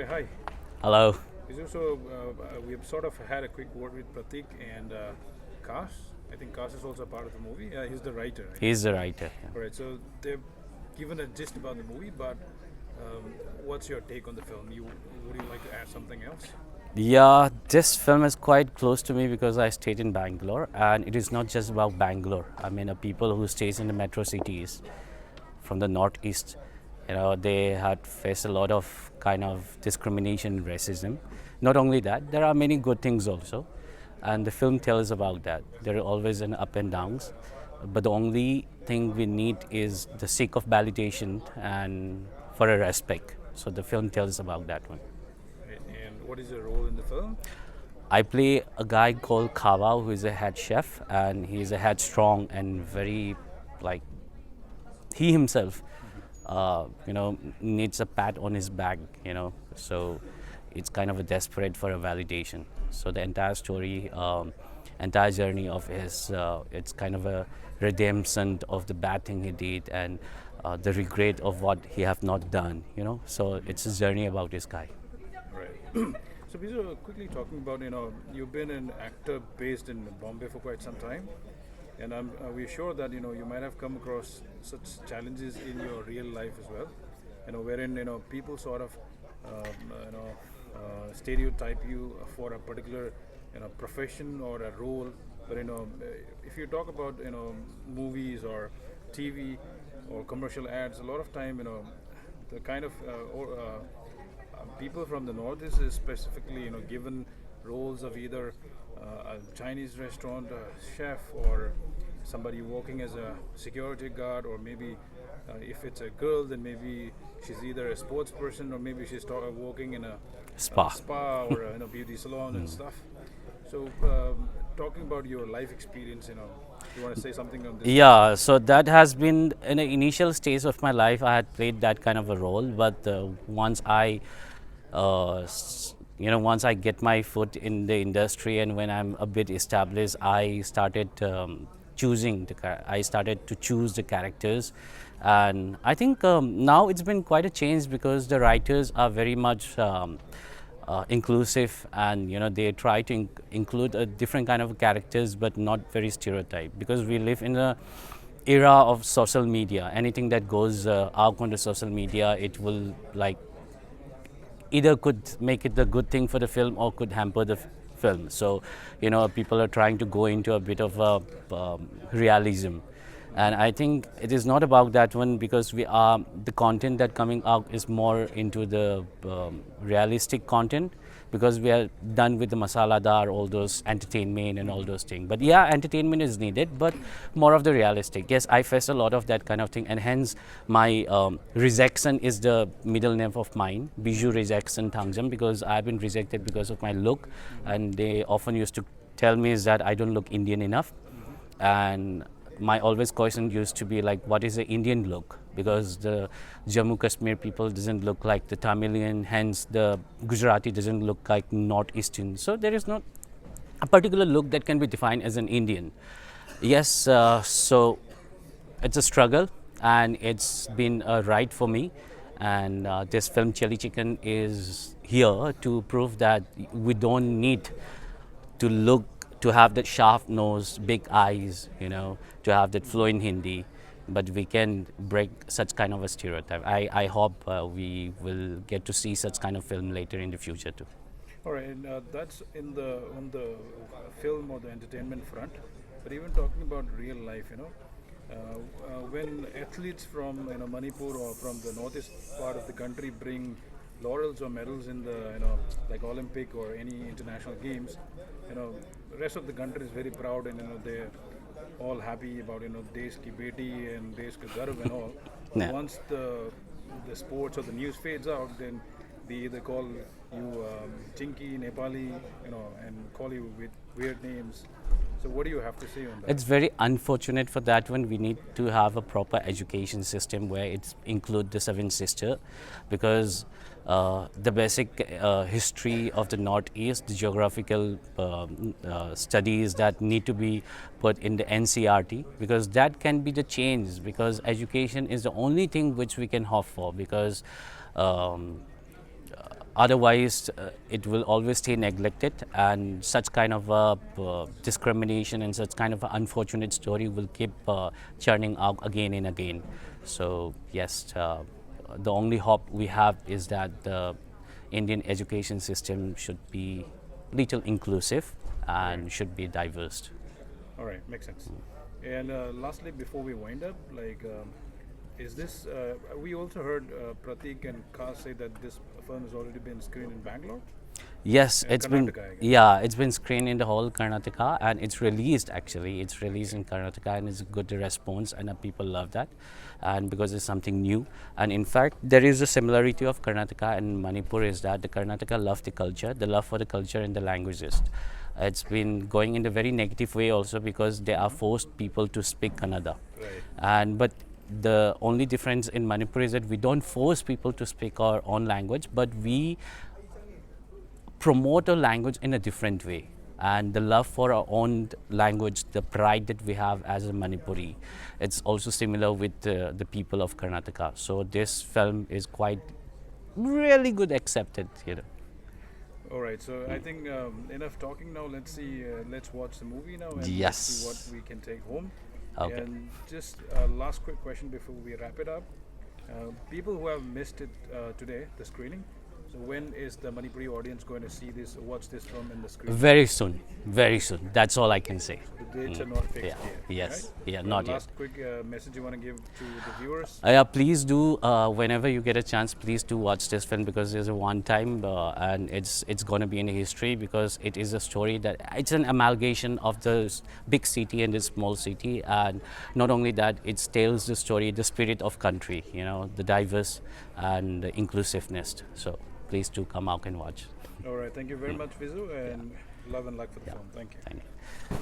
Roy, hi. Hello. We have sort of had a quick word with Pratik and Kas. I think Kas is also a part of the movie. He's the writer, right? He's the writer. All right, so they've given a gist about the movie, but what's your take on the film? Would you like to add something else? Yeah, this film is quite close to me because I stayed in Bangalore, and it is not just about Bangalore. I mean, people who stays in the metro cities from the northeast, they had faced a lot of kind of discrimination and racism. Not only that, there are many good things also, and the film tells about that. There are always an up and downs, but the only thing we need is the sake of validation and for a respect. So the film tells about that one. Right, and what is your role in the film? I play a guy called Kawa, who is a head chef, and he's a headstrong and very, like, he himself, needs a pat on his back, So it's kind of a desperate for a validation. So the entire story, entire journey of his, it's kind of a redemption of the bad thing he did and the regret of what he have not done, So it's a journey about this guy. Right. So, Bizu, quickly talking about, you've been an actor based in Bombay for quite some time, and we're sure that you might have come across such challenges in your real life as well. Wherein people sort of stereotype you for a particular profession or a role. But if you talk about movies or TV or commercial ads, a lot of time the kind of people from the north is specifically given roles of either a Chinese restaurant chef or somebody working as a security guard, or maybe if it's a girl, then maybe she's either a sports person or maybe she's working in a spa or a beauty salon and stuff. So, talking about your life experience, you want to say something on this? Yeah, so that has been in the initial stage of my life. I had played that kind of a role, but once I get my foot in the industry and when I'm a bit established, I started I started to choose the characters, and I think now it's been quite a change because the writers are very much inclusive, and they try to include a different kind of characters, but not very stereotyped, because we live in a era of social media. Anything that goes out onto social media, it will either could make it a good thing for the film or could hamper the film. So, people are trying to go into a bit of realism. And I think it is not about that one, because the content that coming out is more into the realistic content, because we are done with the masala dar, all those entertainment and all those things. But yeah, entertainment is needed, but more of the realistic. Yes, I face a lot of that kind of thing, and hence my rejection is the middle name of mine, Biju Rejection Thangjam, because I've been rejected because of my look, and they often used to tell me is that I don't look Indian enough, and my always question used to be like, what is the Indian look? Because the Jammu Kashmir people doesn't look like the Tamilian, hence the Gujarati doesn't look like Northeastern. So there is not a particular look that can be defined as an Indian. Yes, so it's a struggle, and it's been a ride for me. And this film Chilli Chicken is here to prove that we don't need to have that sharp nose, big eyes, to have that fluent Hindi, but we can break such kind of a stereotype. I hope we will get to see such kind of film later in the future too. All right, and that's on the film or the entertainment front. But even talking about real life, when athletes from Manipur or from the northeast part of the country bring laurels or medals in the like Olympic or any international games, rest of the country is very proud, and they're all happy about Desh ki beti and Desh ka garv and all. Yeah. Once the sports or the news fades out, then they either call you Chinky, Nepali, and call you with weird names. So what do you have to say on that? It's very unfortunate for that one. We need to have a proper education system where it include the seven sister, because the basic history of the Northeast, the geographical studies that need to be put in the NCRT, because that can be the change, because education is the only thing which we can hope for, because otherwise it will always stay neglected, and such kind of discrimination and such kind of unfortunate story will keep churning out again and again. So yes, the only hope we have is that the Indian education system should be little inclusive and should be diverse. All right, makes sense. And lastly, before we wind up, like, is this? We also heard Pratik and Ka say that this film has already been screened in Bangalore. Yes, And it's been Karnataka, I guess. yeah, it's been screened in the whole Karnataka, and it's released actually. It's released in Karnataka, and it's a good response, and people love that, and because it's something new. And in fact, there is a similarity of Karnataka and Manipur is that the Karnataka love the culture, the love for the culture and the languages. It's been going in the very negative way also because they are forced people to speak Kannada, Right. and but the only difference in Manipur is that we don't force people to speak our own language, but we promote a language in a different way, and the love for our own language, the pride that we have as a Manipuri, it's also similar with the people of Karnataka. So this film is quite really good accepted, you know. All right. So I think enough talking now. Let's see. Let's watch the movie now and let's see Yes. what we can take home. Okay. And just last quick question before we wrap it up. People who have missed it today, the screening. So when is the Manipuri audience going to see this, watch this film in the screen? Very soon, very soon. That's all I can say. The dates are not fixed Yeah. yet. Yes. Right? Yeah. Not yet. Last quick message you want to give to the viewers? Yeah, please do. Whenever you get a chance, please do watch this film because it's a one-time, and it's going to be in history because it is a story that it's an amalgamation of the big city and the small city, and not only that, it tells the story, the spirit of country, you know, the diverse and the inclusiveness. So please do come out and watch. All right. Thank you very much, Vizu, and love and luck for the film. Thank you. Thank you.